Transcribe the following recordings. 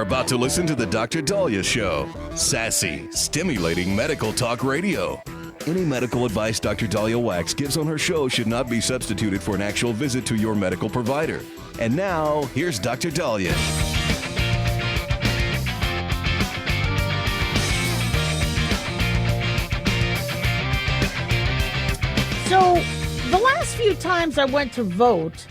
about to listen to the Dr. Dahlia Show. Sassy, stimulating medical talk radio. Any medical advice Dr. Dahlia Wax gives on her show should not be substituted for an actual visit to your medical provider. And now, here's Dr. Dahlia. So, the last few times I went to vote,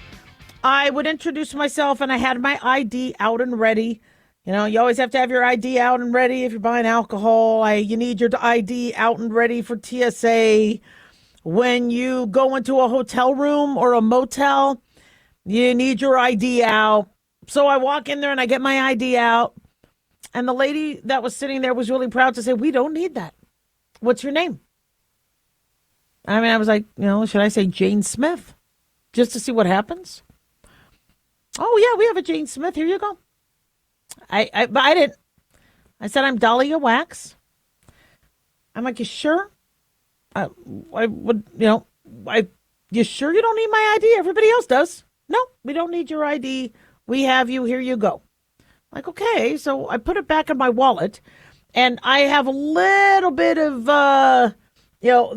I would introduce myself and I had my ID out and ready. You know, you always have to have your ID out and ready if you're buying alcohol. You need your ID out and ready for TSA. When you go into a hotel room or a motel, you need your ID out. So I walk in there and I get my ID out. And the lady that was sitting there was really proud to say, "We don't need that. What's your name?" I mean, I was like, should I say Jane Smith? Just to see what happens? Oh, yeah, we have a Jane Smith. Here you go. But I didn't. I said, "I'm Dahlia Wax." I'm like, "You sure?" I would, you sure you don't need my ID? Everybody else does. "No, we don't need your ID. We have you. Here you go." I'm like, okay. So I put it back in my wallet, and I have a little bit of, the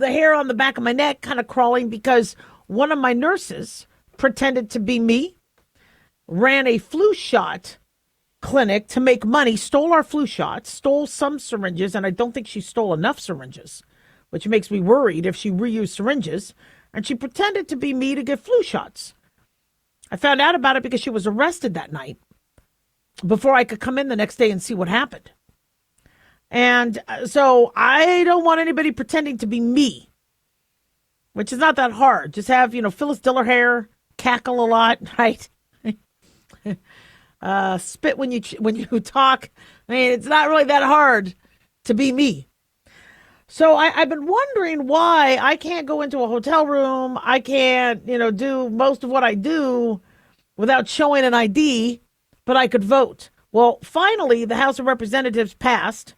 hair on the back of my neck kind of crawling because one of my nurses pretended to be me, ran a flu shot clinic to make money, stole our flu shots, stole some syringes, and I don't think she stole enough syringes, which makes me worried if she reused syringes, and she pretended to be me to get flu shots. I found out about it because she was arrested that night before I could come in the next day and see what happened. And so I don't want anybody pretending to be me, which is not that hard. Just have, Phyllis Diller hair, cackle a lot, right? Spit when you talk. I mean, it's not really that hard to be me. So I've been wondering why I can't go into a hotel room. I can't, do most of what I do without showing an ID, but I could vote. Well, finally, the House of Representatives passed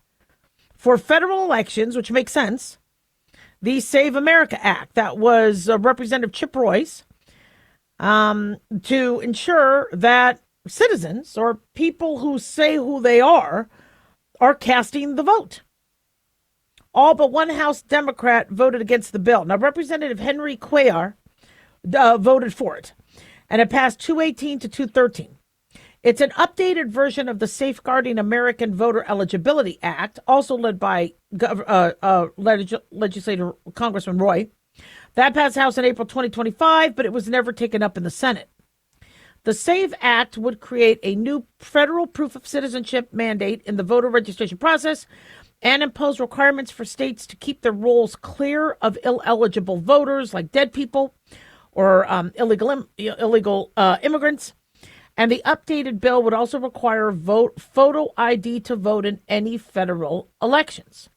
for federal elections, which makes sense, the Save America Act. That was Representative Chip Roy's to ensure that citizens or people who say who they are casting the vote. All but one House Democrat voted against the bill. Now, Representative Henry Cuellar voted for it, and it passed 218 to 213. It's an updated version of the Safeguarding American Voter Eligibility Act, also led by legislator Congressman Roy. That passed House in April 2025, but it was never taken up in the Senate. The SAVE Act would create a new federal proof of citizenship mandate in the voter registration process and impose requirements for states to keep their rolls clear of ineligible voters like dead people or illegal immigrants. And the updated bill would also require photo ID to vote in any federal elections.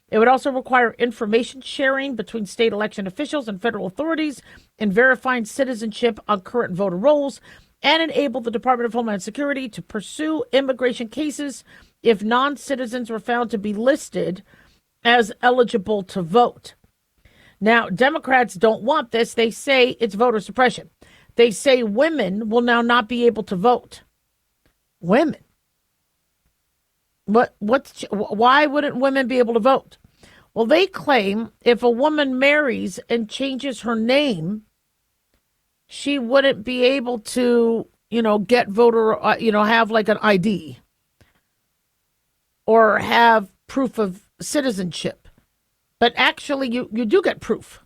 It would also require information sharing between state election officials and federal authorities in verifying citizenship on current voter rolls and enable the Department of Homeland Security to pursue immigration cases if non-citizens were found to be listed as eligible to vote. Now, Democrats don't want this. They say it's voter suppression. They say women will now not be able to vote. Women? Why wouldn't women be able to vote? Well, they claim if a woman marries and changes her name, she wouldn't be able to, get voter, have like an ID or have proof of citizenship. But actually, you do get proof.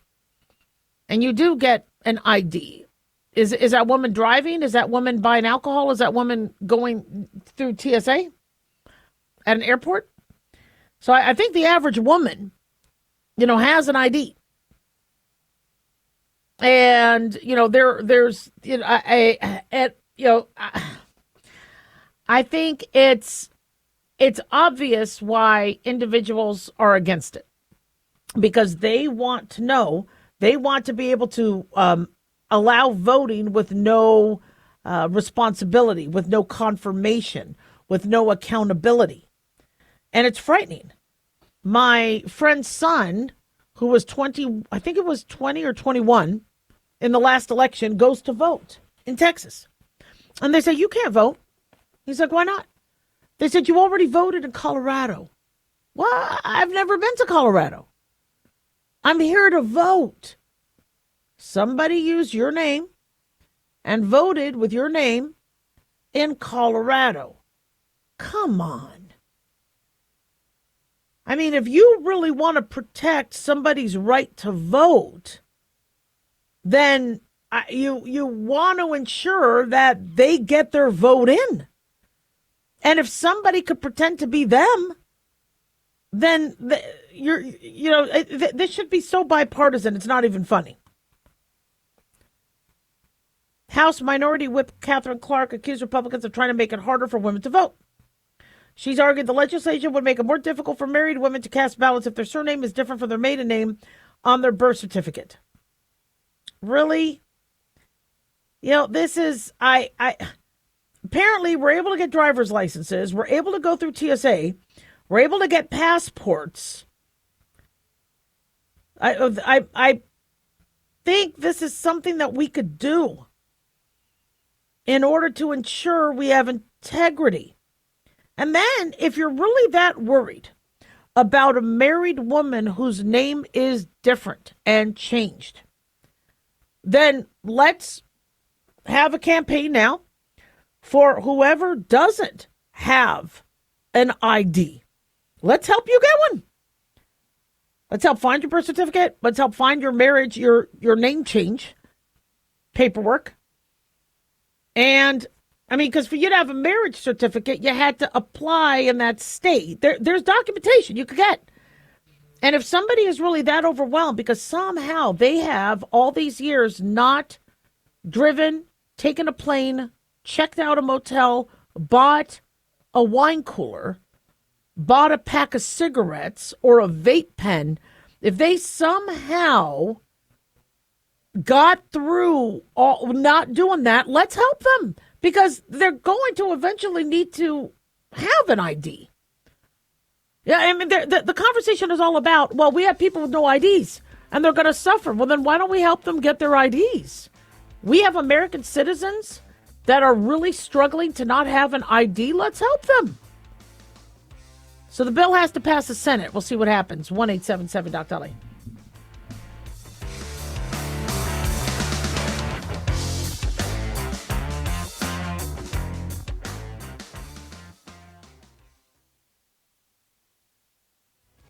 And you do get an ID. Is that woman driving? Is that woman buying alcohol? Is that woman going through TSA at an airport? So I think the average woman, has an ID. And, there's, I think it's obvious why individuals are against it because they want to know, they want to be able to allow voting with no responsibility, with no confirmation, with no accountability. And it's frightening. My friend's son, who was 20, I think it was 20 or 21 in the last election, goes to vote in Texas. And they say, "You can't vote." He's like, "Why not?" They said, you already voted in Colorado. Well, I've never been to Colorado. I'm here to vote. Somebody used your name and voted with your name in Colorado. Come on. I mean, if you really want to protect somebody's right to vote, then you want to ensure that they get their vote in. And if somebody could pretend to be them, then this should be so bipartisan, it's not even funny. House Minority Whip Catherine Clark accused Republicans of trying to make it harder for women to vote. She's argued the legislation would make it more difficult for married women to cast ballots if their surname is different from their maiden name on their birth certificate. Really? This is, apparently we're able to get driver's licenses. We're able to go through TSA. We're able to get passports. I think this is something that we could do in order to ensure we have integrity. And then, if you're really that worried about a married woman whose name is different and changed, then let's have a campaign now for whoever doesn't have an ID. Let's help you get one. Let's help find your birth certificate. Let's help find your marriage, your name change paperwork. And because for you to have a marriage certificate, you had to apply in that state. There's documentation you could get. And if somebody is really that overwhelmed because somehow they have all these years not driven, taken a plane, checked out a motel, bought a wine cooler, bought a pack of cigarettes or a vape pen, if they somehow got through all not doing that, let's help them. Because they're going to eventually need to have an ID. Yeah, the conversation is all about, well, we have people with no IDs, and they're going to suffer. Well, then why don't we help them get their IDs? We have American citizens that are really struggling to not have an ID. Let's help them. So the bill has to pass the Senate. We'll see what happens. 1-877-Doc-Dolly.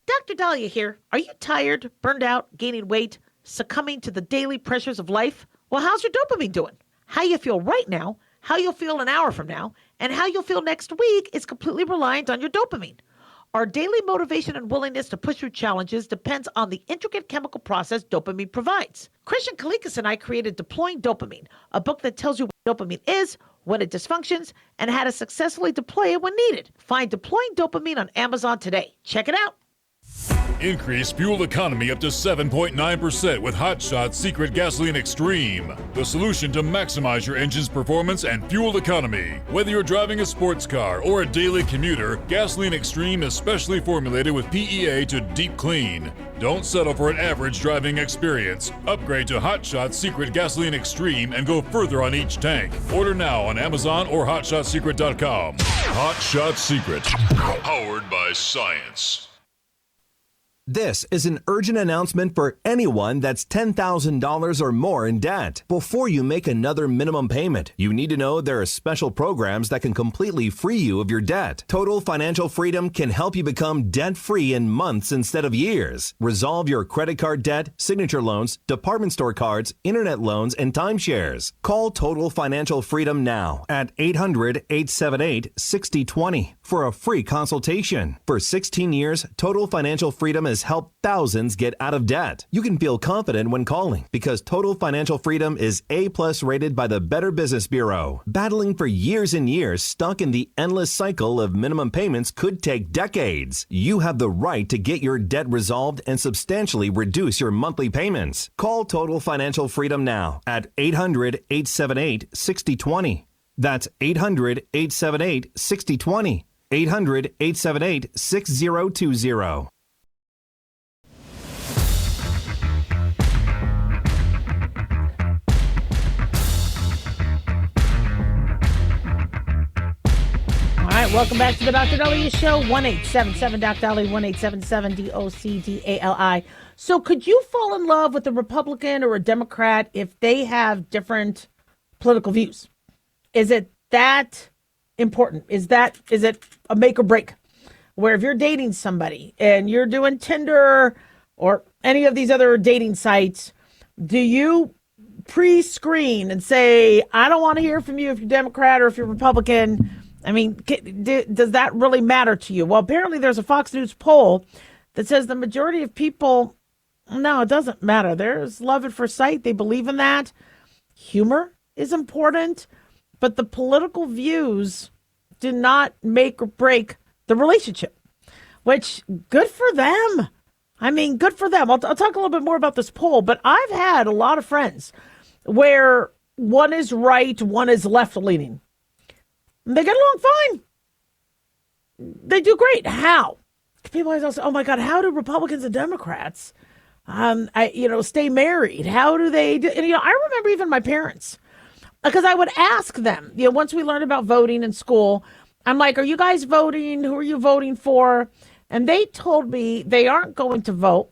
Dr. Dahlia here. Are you tired, burned out, gaining weight, succumbing to the daily pressures of life? Well, how's your dopamine doing? How you feel right now, how you'll feel an hour from now, and how you'll feel next week is completely reliant on your dopamine. Our daily motivation and willingness to push through challenges depends on the intricate chemical process dopamine provides. Christian Kalikas and I created Deploying Dopamine, a book that tells you what dopamine is, when it dysfunctions, and how to successfully deploy it when needed. Find Deploying Dopamine on Amazon today. Check it out. Increase fuel economy up to 7.9% with Hot Shot Secret Gasoline Extreme, the solution to maximize your engine's performance and fuel economy. Whether you're driving a sports car or a daily commuter, Gasoline Extreme is specially formulated with PEA to deep clean. Don't settle for an average driving experience. Upgrade to Hot Shot Secret Gasoline Extreme and go further on each tank. Order now on Amazon or HotShotSecret.com. Hot Shot Secret, powered by science. This is an urgent announcement for anyone that's $10,000 or more in debt. Before you make another minimum payment, you need to know there are special programs that can completely free you of your debt. Total Financial Freedom can help you become debt-free in months instead of years. Resolve your credit card debt, signature loans, department store cards, internet loans, and timeshares. Call Total Financial Freedom now at 800-878-6020 for a free consultation. For 16 years, Total Financial Freedom has helped thousands get out of debt. You can feel confident when calling because Total Financial Freedom is A+ rated by the Better Business Bureau. Battling for years and years, stuck in the endless cycle of minimum payments could take decades. You have the right to get your debt resolved and substantially reduce your monthly payments. Call Total Financial Freedom now at 800-878-6020. That's 800-878-6020. 800-878-6020. right, welcome back to the Dr. Dali Show. 1-877 Dr. Dali, 1-877-DOCDALI. So could you fall in love with a Republican or a Democrat if they have different political views? Is it that important? Is it a make or break? Where if you're dating somebody and you're doing Tinder or any of these other dating sites, do you pre-screen and say, I don't want to hear from you if you're Democrat or if you're Republican? I mean, does that really matter to you? Well, apparently there's a Fox News poll that says the majority of people, no, it doesn't matter. There's love at first sight. They believe in that. Humor is important, but the political views do not make or break the relationship, which good for them. I mean, good for them. I'll talk a little bit more about this poll, but I've had a lot of friends where one is right, one is left leaning. They get along fine. They do great. How? People always say, oh my God, how do Republicans and Democrats, stay married? How do they do? And, I remember even my parents, because I would ask them, once we learned about voting in school, I'm like, are you guys voting? Who are you voting for? And they told me they aren't going to vote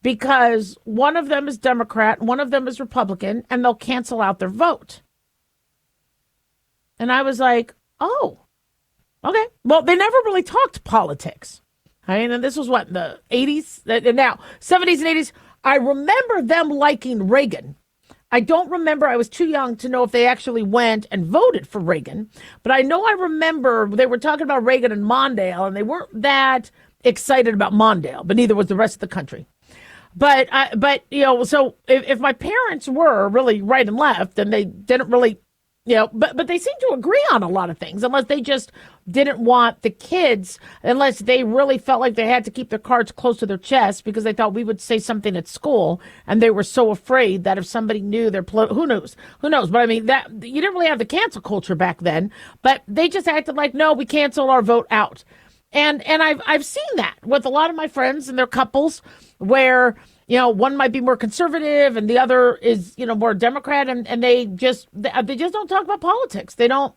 because one of them is Democrat, one of them is Republican, and they'll cancel out their vote. And I was like, oh, okay. Well, they never really talked politics. I mean, and this was what, the 80s? And now, 70s and 80s. I remember them liking Reagan. I don't remember. I was too young to know if they actually went and voted for Reagan. But I know I remember they were talking about Reagan and Mondale, and they weren't that excited about Mondale, but neither was the rest of the country. But so if my parents were really right and left, then they didn't really, but they seem to agree on a lot of things, unless they just didn't want the kids, unless they really felt like they had to keep their cards close to their chest because they thought we would say something at school, and they were so afraid that if somebody knew their who knows? But I mean, that you didn't really have the cancel culture back then, but they just acted like, no, we cancel our vote out. And I've seen that with a lot of my friends and their couples where, one might be more conservative and the other is, more Democrat, and they just don't talk about politics. They don't,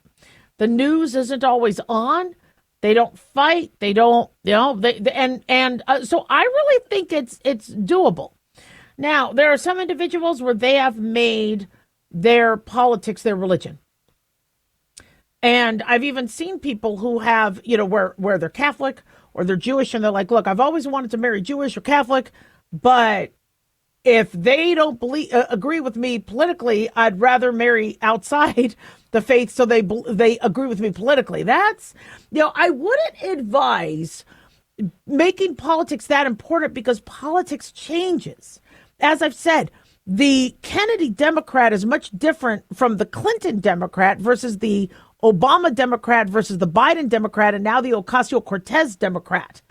the news isn't always on. They don't fight. They don't, so I really think it's doable. Now, there are some individuals where they have made their politics their religion. And I've even seen people who have, where they're Catholic or they're Jewish, and they're like, look, I've always wanted to marry Jewish or Catholic, but if they don't agree with me politically, I'd rather marry outside the faith so they agree with me politically. That's, I wouldn't advise making politics that important because politics changes. As I've said, the Kennedy Democrat is much different from the Clinton Democrat versus the Obama Democrat versus the Biden Democrat, and now the Ocasio-Cortez Democrat.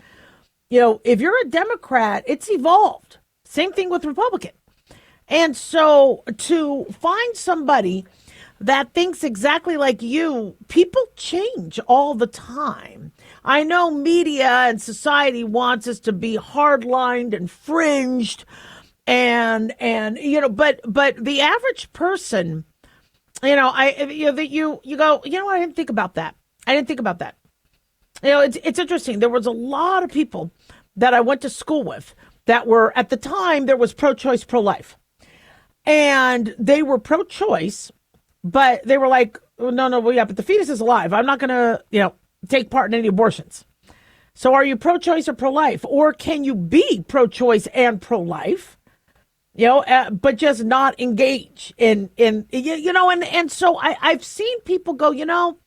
If you're a Democrat, it's evolved. Same thing with Republican. And so to find somebody that thinks exactly like you, people change all the time. I know media and society wants us to be hardlined and fringed and but the average person, you go, I didn't think about that. It's interesting. There was a lot of people that I went to school with that were, at the time, there was pro-choice, pro-life. And they were pro-choice, but they were like, but the fetus is alive. I'm not going to, take part in any abortions. So are you pro-choice or pro-life? Or can you be pro-choice and pro-life, but just not engage in and so I've seen people go,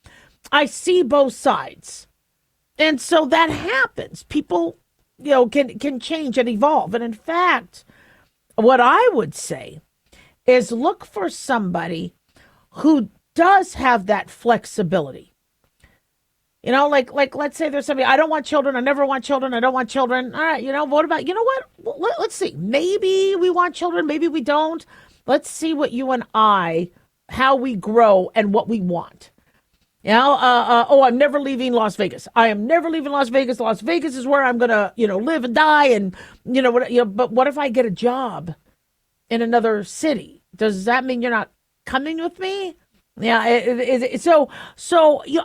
I see both sides. And so that happens. People, can change and evolve. And in fact, what I would say is look for somebody who does have that flexibility. Like let's say there's somebody, I don't want children. I never want children. I don't want children. All right. What about, what? Let's see. Maybe we want children. Maybe we don't. Let's see what you and how we grow and what we want. I'm never leaving Las Vegas. I am never leaving Las Vegas. Las Vegas is where I'm going to, live and die. And, but what if I get a job in another city? Does that mean you're not coming with me? Yeah. So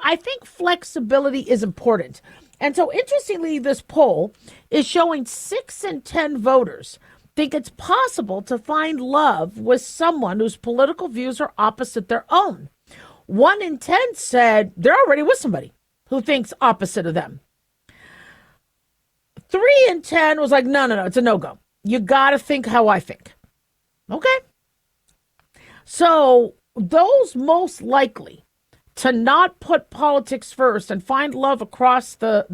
I think flexibility is important. And so interestingly, this poll is showing 6 in 10 voters think it's possible to find love with someone whose political views are opposite their own. 1 in 10 said they're already with somebody who thinks opposite of them. 3 in 10 was like, no, it's a no-go. You got to think how I think. Okay. So those most likely to not put politics first and find love across the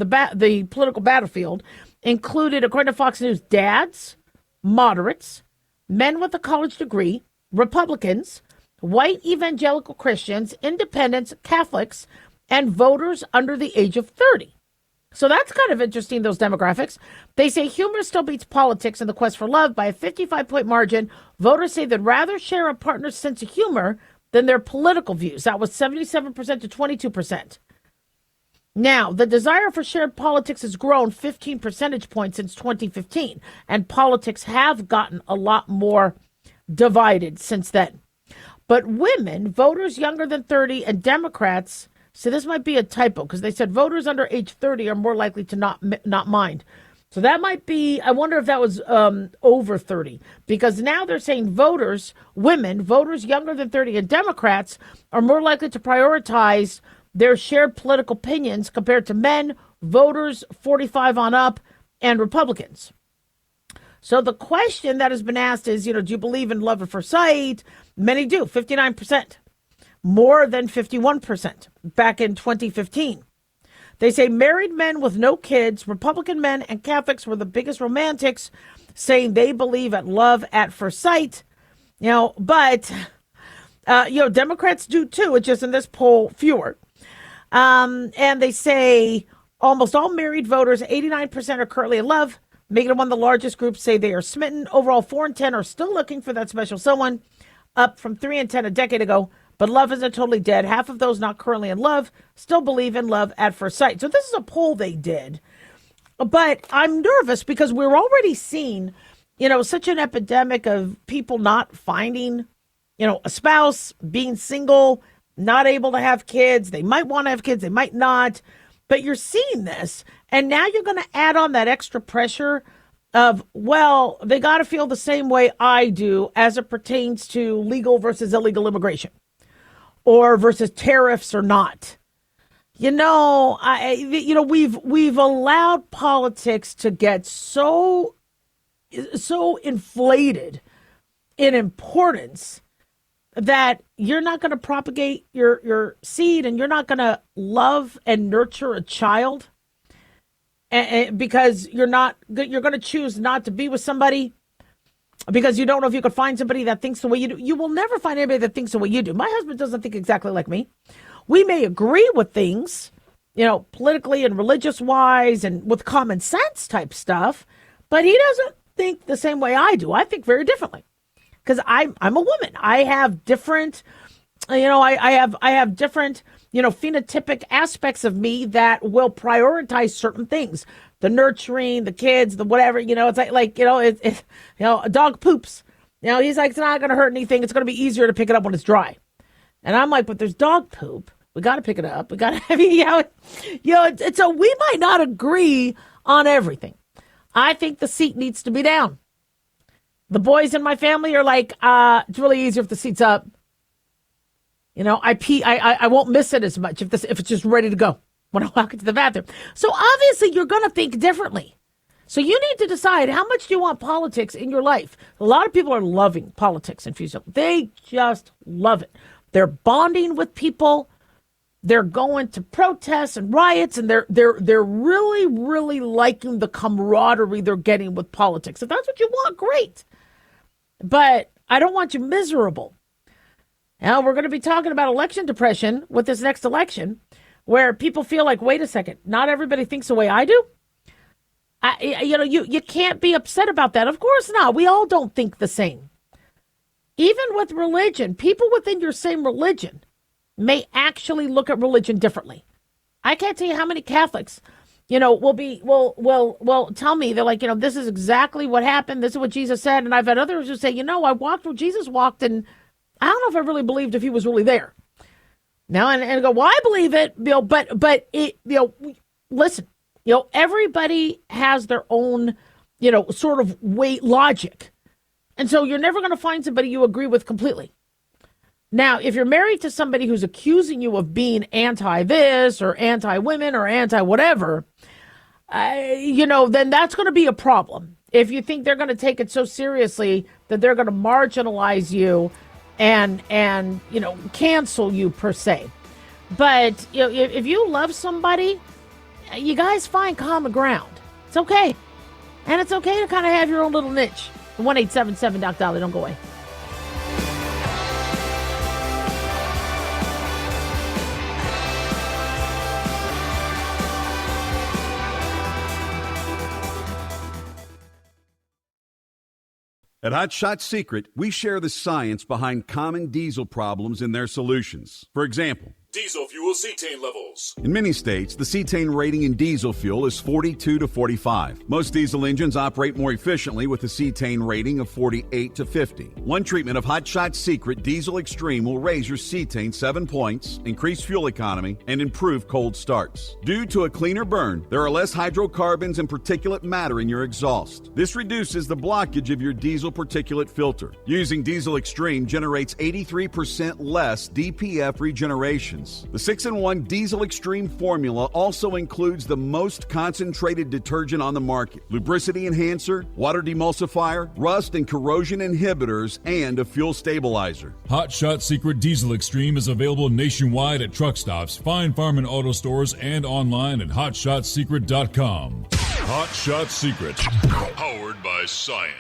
political battlefield included, according to Fox News, dads, moderates, men with a college degree, Republicans, white evangelical Christians, independents, Catholics, and voters under the age of 30. So that's kind of interesting, those demographics. They say humor still beats politics in the quest for love by a 55-point margin. Voters say they'd rather share a partner's sense of humor than their political views. That was 77% to 22%. Now, the desire for shared politics has grown 15 percentage points since 2015, and politics have gotten a lot more divided since then. But women, voters younger than 30, and Democrats, so this might be a typo because they said voters under age 30 are more likely to not mind. So that might be, I wonder if that was over 30, because now they're saying women, voters younger than 30, and Democrats are more likely to prioritize their shared political opinions compared to men, voters 45 on up, and Republicans. So the question that has been asked is, do you believe in love at first sight? Many do, 59%, more than 51% back in 2015. They say married men with no kids, Republican men, and Catholics were the biggest romantics, saying they believe at love at first sight. But Democrats do too. It's just in this poll, fewer. And they say almost all married voters, 89% are currently in love, making it one of the largest groups say they are smitten. Overall, 4 in 10 are still looking for that special someone, up from 3 in 10 a decade ago. But love isn't totally dead. Half of those not currently in love still believe in love at first sight. So this is a poll they did. But I'm nervous because we're already seeing, such an epidemic of people not finding, a spouse, being single, not able to have kids. They might want to have kids. They might not. But you're seeing this. And now you're going to add on that extra pressure of, well, they got to feel the same way I do as it pertains to legal versus illegal immigration, or versus tariffs or not. We've allowed politics to get so inflated in importance that you're not going to propagate your seed, and you're not going to love and nurture a child, and because you're going to choose not to be with somebody because you don't know if you could find somebody that thinks the way you do. You will never find anybody that thinks the way you do. My husband doesn't think exactly like me. We may agree with things, politically and religious wise and with common sense type stuff, but he doesn't think the same way I do. I think very differently because I'm a woman. I have different, I have different, phenotypic aspects of me that will prioritize certain things. The nurturing, the kids, the whatever, it's a dog poops. He's like, it's not going to hurt anything. It's going to be easier to pick it up when it's dry. And I'm like, but there's dog poop. We got to pick it up. We got to, so we might not agree on everything. I think the seat needs to be down. The boys in my family are like, it's really easier if the seat's up. I won't miss it as much if it's just ready to go when I walk into the bathroom. So obviously you're going to think differently. So you need to decide, how much do you want politics in your life? A lot of people are loving politics in Fusil. They just love it. They're bonding with people. They're going to protests and riots, and they're really, really liking the camaraderie they're getting with politics. If that's what you want, great. But I don't want you miserable. Now, we're going to be talking about election depression with this next election, where people feel like, wait a second, not everybody thinks the way I do. You can't be upset about that. Of course not. We all don't think the same. Even with religion, people within your same religion may actually look at religion differently. I can't tell you how many Catholics, will tell me, they're like, this is exactly what happened. This is what Jesus said. And I've had others who say, I walked where Jesus walked, and I don't know if I really believed if he was really there. Now, and go, well, I believe it, but it, listen, everybody has their own, sort of weight logic. And so you're never going to find somebody you agree with completely. Now, if you're married to somebody who's accusing you of being anti this or anti women or anti whatever, then that's going to be a problem. If you think they're going to take it so seriously that they're going to marginalize you and cancel you per se. But if you love somebody, you guys find common ground. It's okay. And it's okay to kind of have your own little niche. 1-877-Doc-Dolly. Don't go away. At Hot Shot Secret, we share the science behind common diesel problems and their solutions. For example, Diesel fuel cetane levels. in many states, the cetane rating in diesel fuel is 42 to 45. Most diesel engines operate more efficiently with a cetane rating of 48 to 50. One treatment of Hot Shot Secret Diesel Extreme will raise your cetane 7 points, increase fuel economy, and improve cold starts. Due to a cleaner burn, there are less hydrocarbons and particulate matter in your exhaust. This reduces the blockage of your diesel particulate filter. Using Diesel Extreme generates 83% less DPF regenerations. The 6-in-1 Diesel Extreme formula also includes the most concentrated detergent on the market, lubricity enhancer, water demulsifier, rust and corrosion inhibitors, and a fuel stabilizer. Hot Shot Secret Diesel Extreme is available nationwide at truck stops, fine farm and auto stores, and online at hotshotsecret.com. Hot Shot Secret, powered by science.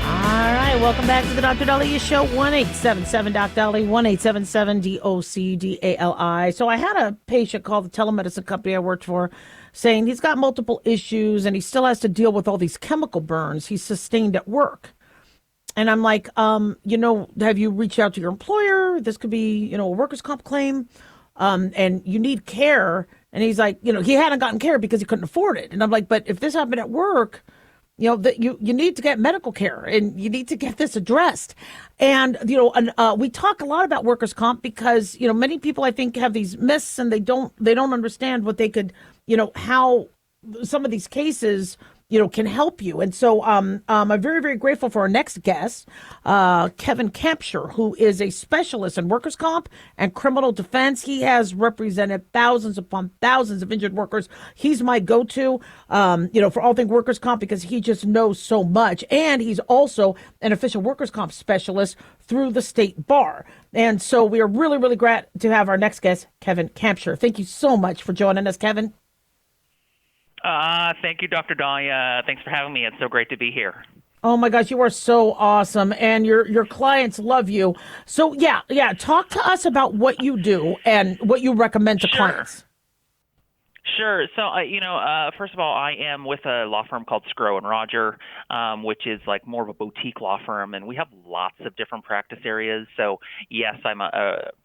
All right, welcome back to the Dr. Daliah Show. 1-877-Doc-Dolly, 1-877-DOCDALI. So I had a patient call the telemedicine company I worked for saying he's got multiple issues and he still has to deal with all these chemical burns he's sustained at work. And I'm like, have you reached out to your employer? This could be, a workers' comp claim, and you need care. And he's like, he hadn't gotten care because he couldn't afford it. And I'm like, but if this happened at work, that you need to get medical care and you need to get this addressed. And, we talk a lot about workers' comp because, many people I think have these myths and they don't understand what they could, how some of these cases, can help you. And so I'm very, very grateful for our next guest, Kevin Kampschroer, who is a specialist in workers' comp and criminal defense. He has represented thousands upon thousands of injured workers. He's my go-to, for all things workers' comp because he just knows so much. And he's also an official workers' comp specialist through the state bar. And so we are really, really glad to have our next guest, Kevin Kampschroer. Thank you so much for joining us, Kevin. Thank you, Dr. Daliah. Thanks for having me. It's so great to be here. Oh my gosh, you are so awesome, and your clients love you. So yeah, talk to us about what you do and what you recommend to clients. Sure. So, first of all, I am with a law firm called Scrow and Roger, which is like more of a boutique law firm, and we have lots of different practice areas. So, yes, I'm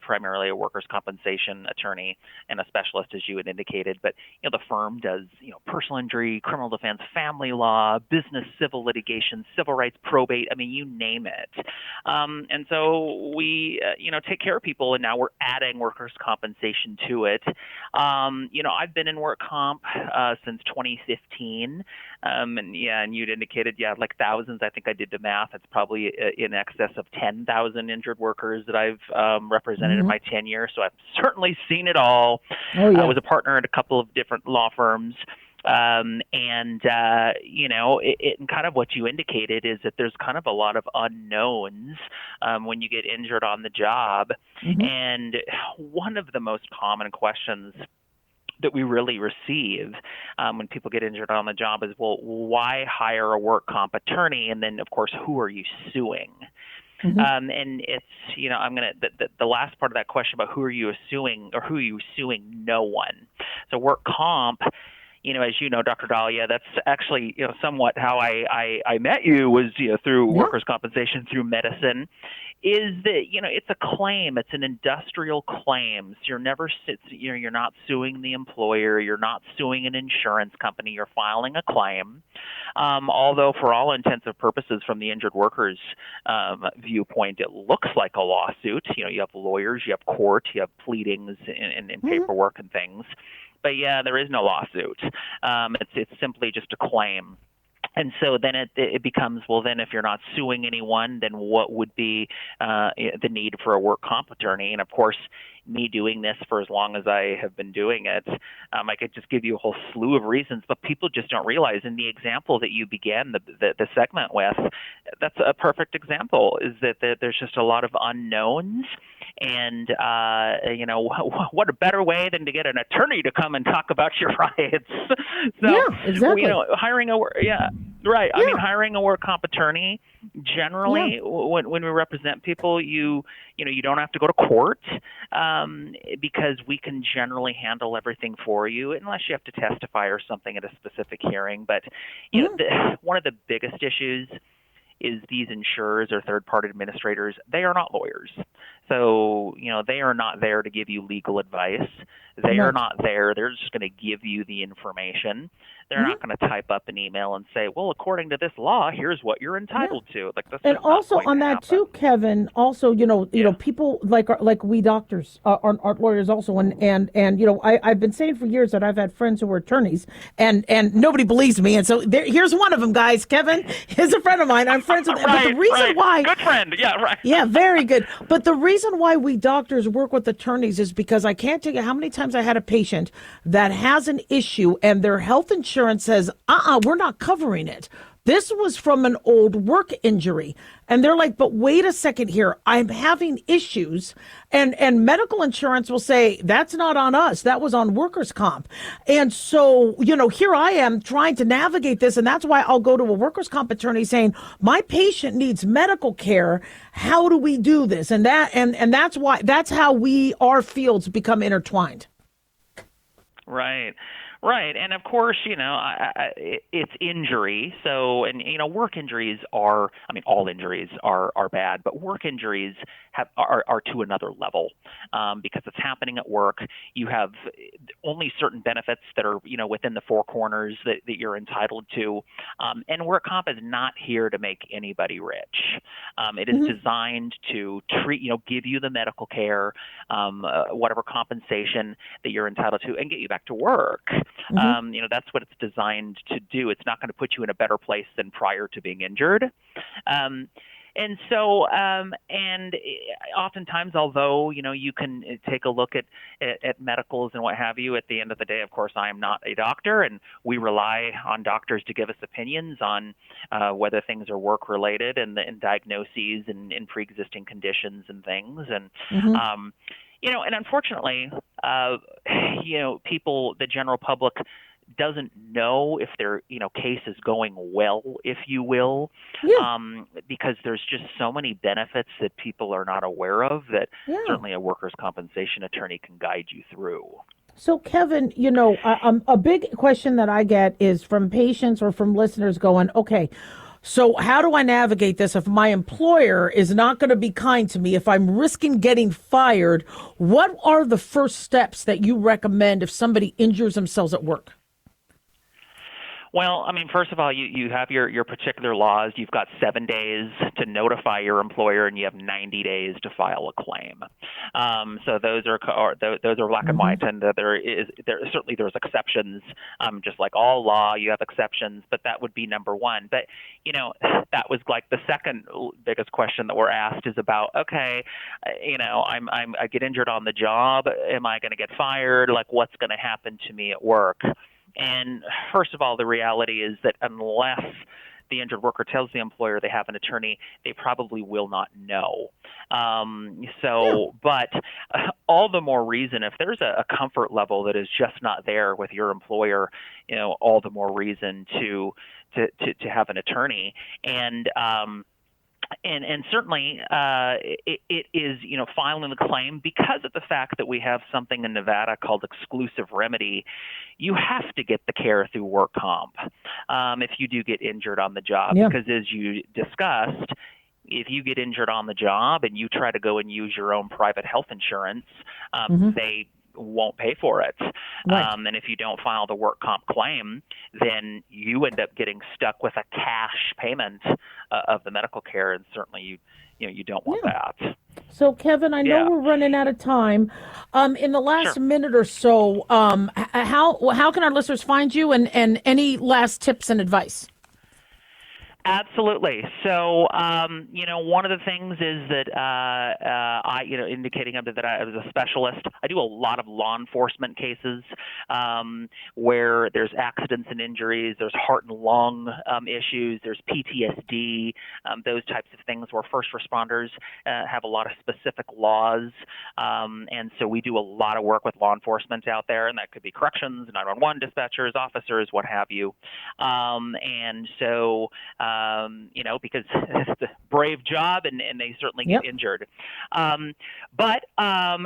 primarily a workers' compensation attorney and a specialist, as you had indicated. But the firm does personal injury, criminal defense, family law, business, civil litigation, civil rights, probate. I mean, you name it. And so we take care of people, and now we're adding workers' compensation to it. I've been in work comp since 2015, and you'd indicated like thousands. I think I did the math. It's probably in excess of 10,000 injured workers that I've represented in my tenure. So I've certainly seen it all. Oh, yeah. I was a partner at a couple of different law firms. And kind of what you indicated is that there's kind of a lot of unknowns when you get injured on the job. Mm-hmm. And one of the most common questions that we really receive when people get injured on the job is, well, why hire a work comp attorney? And then, of course, who are you suing? Mm-hmm. And it's, I'm going to, the last part of that question about who are you suing or who are you suing? No one. So work comp, as you know, Dr. Dahlia, that's actually, somewhat how I met you was, through workers' compensation, through medicine, is that, it's a claim. It's an industrial claim. So you're not suing the employer. You're not suing an insurance company. You're filing a claim. Although for all intents and purposes, from the injured workers viewpoint, it looks like a lawsuit. You have lawyers, you have court, you have pleadings and paperwork and things. But yeah, there is no lawsuit. It's simply just a claim. And so then it becomes, well, then if you're not suing anyone, then what would be the need for a work comp attorney? And of course, me doing this for as long as I have been doing it, I could just give you a whole slew of reasons, but people just don't realize. In the example that you began the segment with, that's a perfect example, is that there's just a lot of unknowns. And, what a better way than to get an attorney to come and talk about your rights. So, yeah, exactly. hiring a work comp attorney, generally, when we represent people, you don't have to go to court because we can generally handle everything for you, unless you have to testify or something at a specific hearing. But, one of the biggest issues is these insurers or third-party administrators, they are not lawyers. So, they are not there to give you legal advice. They are not there. They're just going to give you the information. They're not going to type up an email and say, well, according to this law, here's what you're entitled to. Like, that's and just not also going on to that happen. too, Kevin, also, people like we doctors aren't lawyers also. And I've been saying for years that I've had friends who were attorneys and nobody believes me. And so here's one of them, guys. Kevin is a friend of mine. I'm friends with him. But the reason why. Good friend. Yeah, right. Yeah, very good. But the reason why we doctors work with attorneys is because I can't tell you how many times I had a patient that has an issue and their health insurance says, we're not covering it. This was from an old work injury. And they're like, but wait a second here. I'm having issues. And medical insurance will say, that's not on us. That was on workers' comp. And so, here I am trying to navigate this. And that's why I'll go to a workers' comp attorney saying, my patient needs medical care. How do we do this? And that's how our fields become intertwined. Right. Right. And of course, it's injury. So, work injuries all injuries are bad, but work injuries are to another level because it's happening at work. You have only certain benefits that are, within the four corners that you're entitled to. And work comp is not here to make anybody rich. It is designed to give you the medical care, whatever compensation that you're entitled to, and get you back to work. That's what it's designed to do. It's not going to put you in a better place than prior to being injured. And so, and oftentimes, although, you can take a look at medicals and what have you, at the end of the day, of course, I am not a doctor, and we rely on doctors to give us opinions on whether things are work-related and diagnoses and pre-existing conditions and things. And, and unfortunately, people, the general public, doesn't know if their case is going well, if you will, because there's just so many benefits that people are not aware of that certainly a workers' compensation attorney can guide you through. So, Kevin, a big question that I get is from patients or from listeners going, okay, so how do I navigate this if my employer is not going to be kind to me, if I'm risking getting fired? What are the first steps that you recommend if somebody injures themselves at work? Well, first of all, you have your particular laws. You've got 7 days to notify your employer, and you have 90 days to file a claim. So those are black and white, and there's exceptions. Just like all law, you have exceptions, but that would be number one. But that was like the second biggest question that we're asked is about, okay, I get injured on the job. Am I going to get fired? Like, what's going to happen to me at work? And first of all, the reality is that unless the injured worker tells the employer they have an attorney, they probably will not know. But all the more reason, if there's a comfort level that is just not there with your employer, all the more reason to have an attorney. And And certainly it is, filing the claim because of the fact that we have something in Nevada called exclusive remedy. You have to get the care through work comp if you do get injured on the job, because as you discussed, if you get injured on the job and you try to go and use your own private health insurance, they won't pay for it. Right. And if you don't file the work comp claim, then you end up getting stuck with a cash payment of the medical care, and certainly you don't want that. So, Kevin, I know we're running out of time. In the last minute or so, how can our listeners find you, and any last tips and advice? Absolutely. So, one of the things is that I, indicating that I was a specialist, I do a lot of law enforcement cases where there's accidents and injuries, there's heart and lung issues, there's PTSD, those types of things where first responders have a lot of specific laws. And so we do a lot of work with law enforcement out there, and that could be corrections, 911 dispatchers, officers, what have you. And so, because it's a brave job and they certainly get injured. But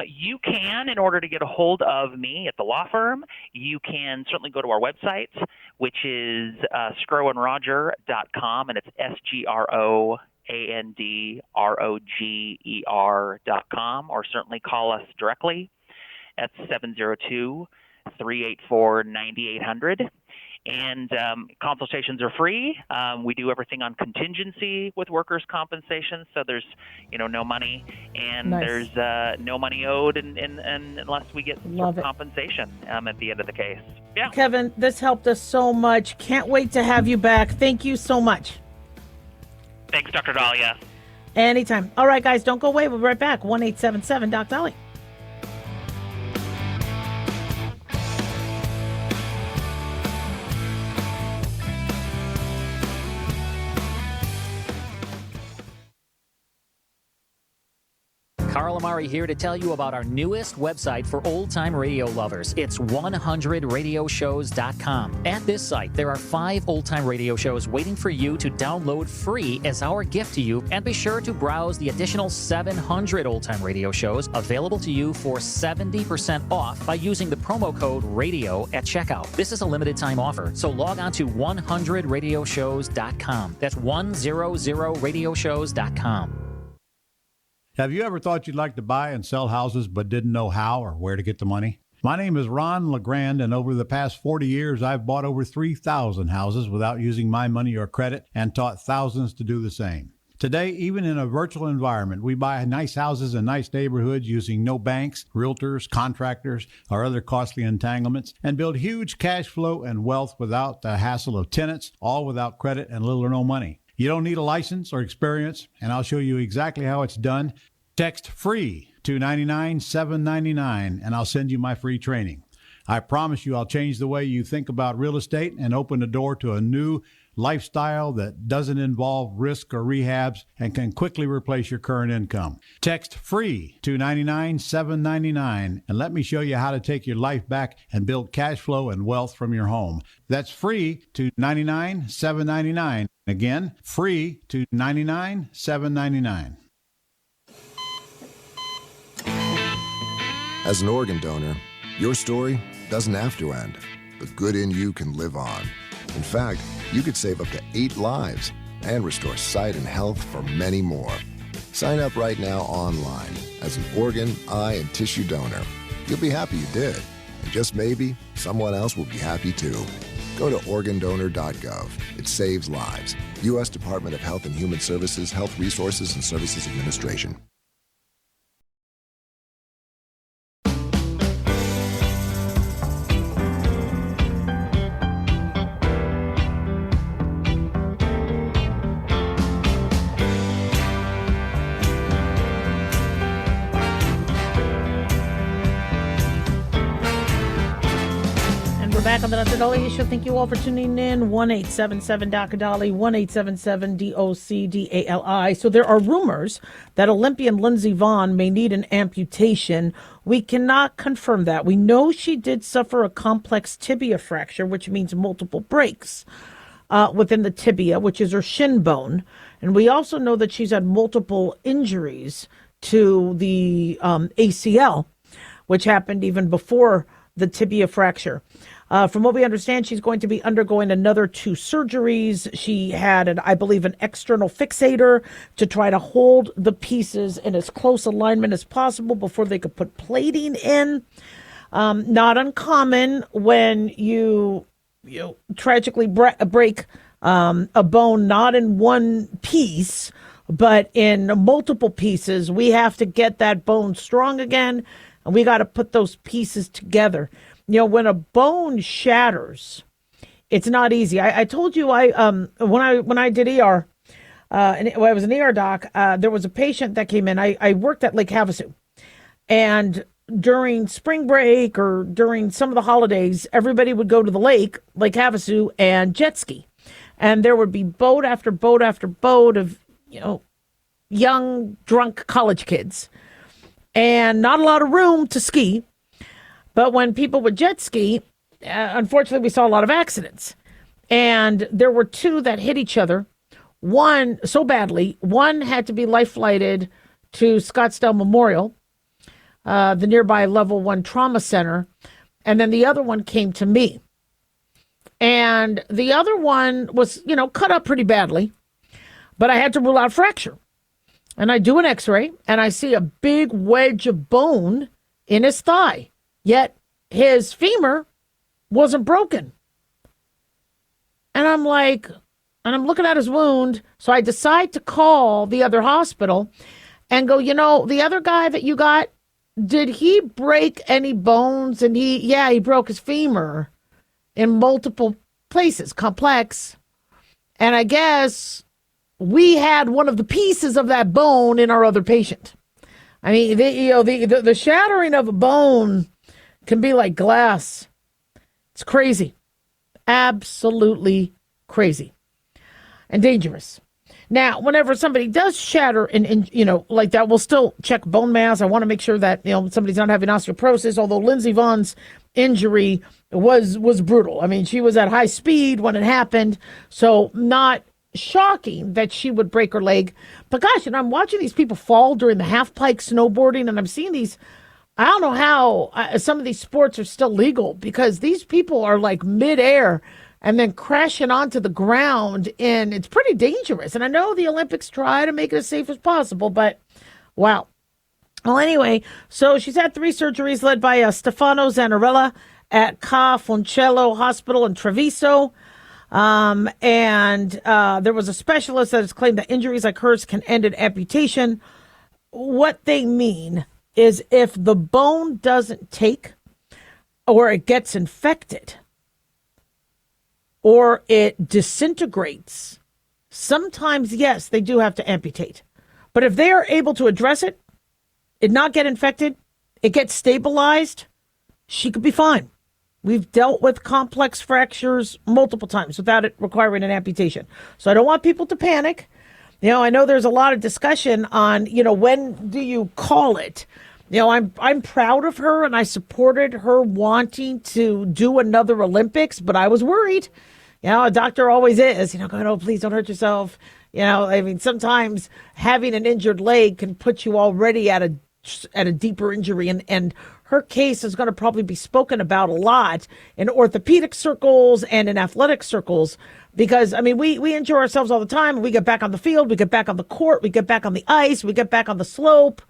you can, in order to get a hold of me at the law firm, you can certainly go to our website, which is skroandroger.com, and it's SGROANDROGER.com, or certainly call us directly at 702-384-9800. And consultations are free. We do everything on contingency with workers' compensation, so there's no money, and there's no money owed, and unless we get compensation at the end of the case. Yeah, Kevin, this helped us so much. Can't wait to have you back. Thank you so much. Thanks, Dr. Dahlia. Anytime. All right, guys, don't go away. We'll be right back. 1-877-DOC-DALI. Carl Amari here to tell you about our newest website for old-time radio lovers. It's 100radioshows.com. At this site, there are 5 old-time radio shows waiting for you to download free as our gift to you, and be sure to browse the additional 700 old-time radio shows available to you for 70% off by using the promo code RADIO at checkout. This is a limited-time offer, so log on to 100radioshows.com. That's 100radioshows.com. Have you ever thought you'd like to buy and sell houses but didn't know how or where to get the money? My name is Ron LeGrand, and over the past 40 years, I've bought over 3,000 houses without using my money or credit, and taught thousands to do the same. Today, even in a virtual environment, we buy nice houses in nice neighborhoods using no banks, realtors, contractors, or other costly entanglements, and build huge cash flow and wealth without the hassle of tenants, all without credit and little or no money. You don't need a license or experience, and I'll show you exactly how it's done. Text FREE to 99799, and I'll send you my free training. I promise you I'll change the way you think about real estate and open the door to a new lifestyle that doesn't involve risk or rehabs and can quickly replace your current income. Text FREE to 99799, and let me show you how to take your life back and build cash flow and wealth from your home. That's FREE to 99799. Again, FREE to 99799. As an organ donor, your story doesn't have to end. The good in you can live on. In fact, you could save up to 8 lives and restore sight and health for many more. Sign up right now online as an organ, eye, and tissue donor. You'll be happy you did, and just maybe someone else will be happy too. Go to organdonor.gov. It saves lives. U.S. Department of Health and Human Services, Health Resources and Services Administration. Back on the Dr. Dahlia Show. Thank you all for tuning in. 1-877-DOC-DALI, 1-877-DOC-DALI. So there are rumors that Olympian Lindsey Vonn may need an amputation. We cannot confirm that. We know she did suffer a complex tibia fracture, which means multiple breaks within the tibia, which is her shin bone. And we also know that she's had multiple injuries to the ACL, which happened even before the tibia fracture. From what we understand, she's going to be undergoing another 2 surgeries. She had, I believe, an external fixator to try to hold the pieces in as close alignment as possible before they could put plating in. Not uncommon when you tragically break a bone, not in one piece, but in multiple pieces. We have to get that bone strong again, and we got to put those pieces together. When a bone shatters, it's not easy. I told you when I did ER, and I was an ER doc, there was a patient that came in. I worked at Lake Havasu, and during spring break or during some of the holidays, everybody would go to the Lake Havasu, and jet ski. And there would be boat after boat after boat of, young, drunk college kids. And not a lot of room to ski. But when people would jet ski, unfortunately, we saw a lot of accidents. And there were 2 that hit each other. One so badly, one had to be life flighted to Scottsdale Memorial, the nearby level 1 trauma center. And then the other one came to me. And the other one was, cut up pretty badly, but I had to rule out fracture. And I do an x-ray and I see a big wedge of bone in his thigh. Yet his femur wasn't broken. And I'm looking at his wound. So I decide to call the other hospital and go, the other guy that you got, did he break any bones? And he broke his femur in multiple places, complex. And I guess we had one of the pieces of that bone in our other patient. I mean, the shattering of a bone can be like glass. It's crazy. Absolutely crazy. And dangerous. Now, whenever somebody does shatter and like that, we'll still check bone mass. I want to make sure that, somebody's not having osteoporosis, although Lindsey Vohn's injury was brutal. I mean, she was at high speed when it happened, so not shocking that she would break her leg. But gosh, I'm watching these people fall during the half pipe snowboarding, and I'm seeing these. I don't know how some of these sports are still legal, because these people are like midair and then crashing onto the ground, and it's pretty dangerous. And I know the Olympics try to make it as safe as possible, but wow. Well, anyway, so she's had 3 surgeries led by Stefano Zanarella at Ca Foncello Hospital in Treviso. And there was a specialist that has claimed that injuries like hers can end in amputation. What they mean is if the bone doesn't take, or it gets infected, or it disintegrates, sometimes, yes, they do have to amputate. But if they are able to address it not get infected, it gets stabilized, she could be fine. We've dealt with complex fractures multiple times without it requiring an amputation. So I don't want people to panic. I know there's a lot of discussion on, when do you call it? I'm proud of her, and I supported her wanting to do another Olympics, but I was worried. A doctor always is, going, oh, please don't hurt yourself. Sometimes having an injured leg can put you already at a deeper injury, and her case is going to probably be spoken about a lot in orthopedic circles and in athletic circles, because, we enjoy ourselves all the time. We get back on the field, we get back on the court, we get back on the ice, we get back on the slope,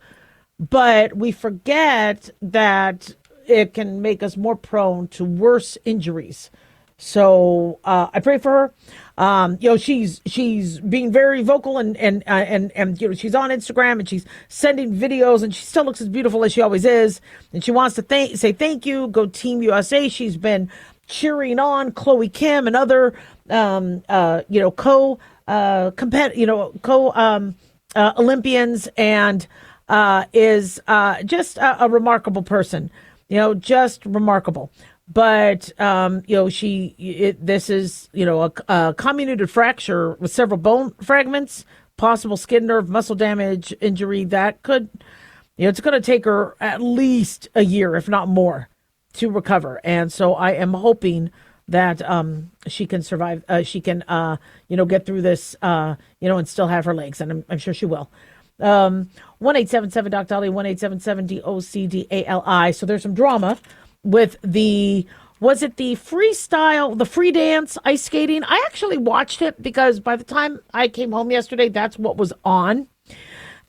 but we forget that it can make us more prone to worse injuries. So I pray for her. She's being very vocal and she's on Instagram and she's sending videos, and she still looks as beautiful as she always is. And she wants to say thank you. Go Team USA. She's been cheering on Chloe Kim and other Olympians, and is just a remarkable person. Just remarkable. But, this is, a comminuted fracture with several bone fragments, possible skin, nerve, muscle damage, injury that could, it's going to take her at least a year, if not more, to recover. And so I am hoping that she can survive. She can, get through this, and still have her legs, and I'm sure she will. 1-877 Doc Dali, 1-877 DOCDALI. So there's some drama with was it the freestyle, the free dance ice skating? I actually watched it because by the time I came home yesterday, that's what was on.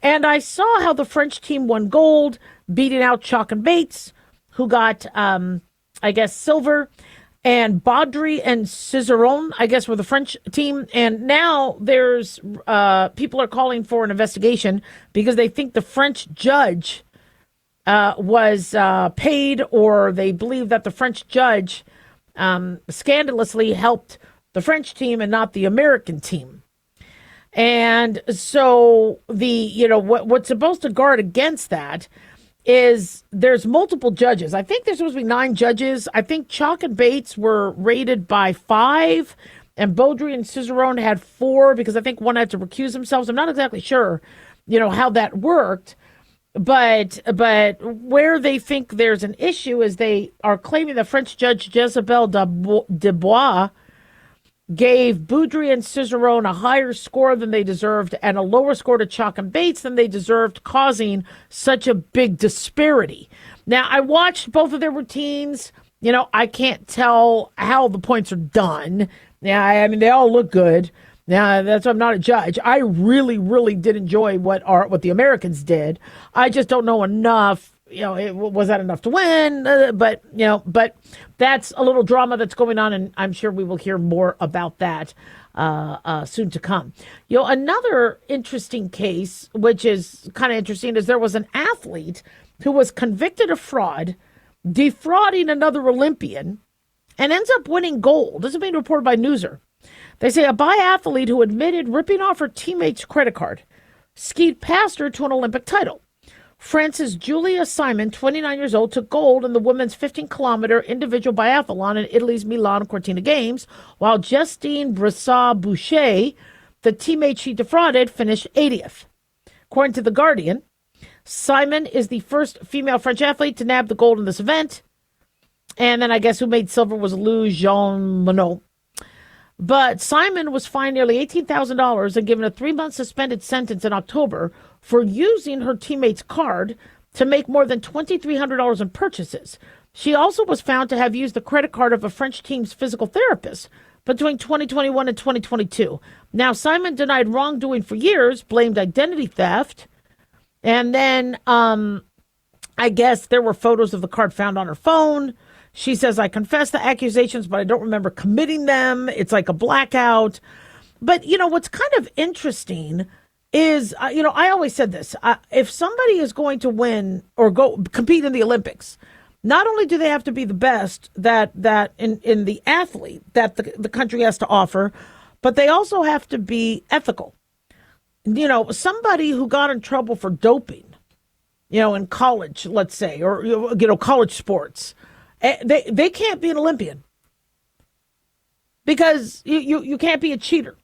And I saw how the French team won gold, beating out Chalk and Bates, who got, silver. And Baudry and Cizeron, I guess, were the French team. And now there's people are calling for an investigation because they think the French judge was paid, or they believe that the French judge scandalously helped the French team and not the American team. And so what's supposed to guard against that is there's multiple judges. I think there's supposed to be 9 judges. I think Chalk and Bates were rated by 5, and Baudry and Cizeron had 4 because I think one had to recuse themselves. I'm not exactly sure, how that worked. But where they think there's an issue is they are claiming that French judge Jezebel Dubois gave Baudry and Cizeron a higher score than they deserved and a lower score to Chalk and Bates than they deserved, causing such a big disparity. Now, I watched both of their routines. I can't tell how the points are done. Yeah, I mean, they all look good. Now, that's why I'm not a judge. I really, really did enjoy what the Americans did. I just don't know enough. Was that enough to win? But that's a little drama that's going on, and I'm sure we will hear more about that soon to come. Another interesting case, which is kind of interesting, is there was an athlete who was convicted of fraud, defrauding another Olympian, and ends up winning gold. This is being reported by Newser. They say a biathlete who admitted ripping off her teammate's credit card skied past her to an Olympic title. France's Julia Simon, 29 years old, took gold in the women's 15-kilometer individual biathlon in Italy's Milan Cortina Games, while Justine Bressard-Boucher, the teammate she defrauded, finished 80th. According to The Guardian, Simon is the first female French athlete to nab the gold in this event. And then I guess who made silver was Lou Jean Monod. But Simon was fined nearly $18,000 and given a 3-month suspended sentence in October for using her teammate's card to make more than $2,300 in purchases. She also was found to have used the credit card of a French team's physical therapist between 2021 and 2022. Now, Simon denied wrongdoing for years, blamed identity theft, and then I guess there were photos of the card found on her phone. She says, I confess the accusations, but I don't remember committing them. It's like a blackout. But, what's kind of interesting is, I always said this. If somebody is going to win or go compete in the Olympics, not only do they have to be the best that in the athlete that the country has to offer, but they also have to be ethical. Somebody who got in trouble for doping, in college, let's say, or, college sports, they can't be an Olympian because you can't be a cheater.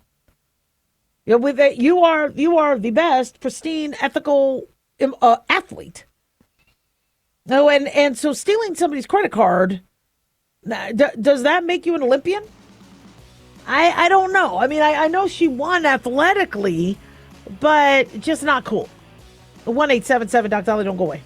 You are the best, pristine, ethical athlete. No, and so stealing somebody's credit card, does that make you an Olympian? I don't know. I mean, I know she won athletically, but just not cool. 1-877 Doc Dolly, don't go away.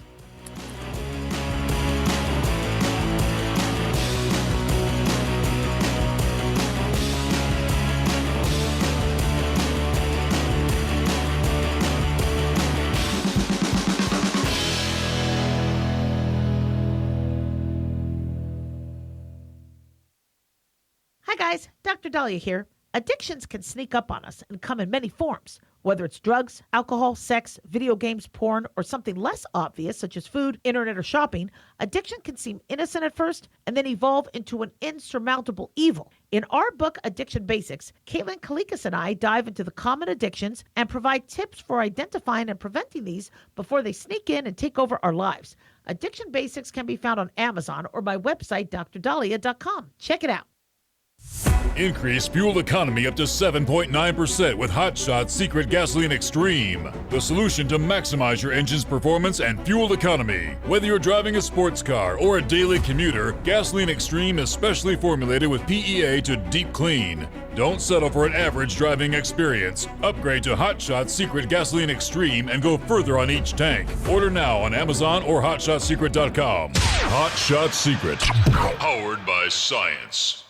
Guys, Dr. Dahlia here. Addictions can sneak up on us and come in many forms, whether it's drugs, alcohol, sex, video games, porn, or something less obvious such as food, internet, or shopping. Addiction can seem innocent at first and then evolve into an insurmountable evil. In our book, Addiction Basics, Caitlin Kalikas and I dive into the common addictions and provide tips for identifying and preventing these before they sneak in and take over our lives. Addiction Basics can be found on Amazon or my website, drdahlia.com. Check it out. Increase fuel economy up to 7.9% with Hot Shot Secret Gasoline Extreme, the solution to maximize your engine's performance and fuel economy. Whether you're driving a sports car or a daily commuter, Gasoline Extreme is specially formulated with PEA to deep clean. Don't settle for an average driving experience. Upgrade to Hot Shot Secret Gasoline Extreme and go further on each tank. Order now on Amazon or HotShotSecret.com. Hot Shot Secret, powered by science.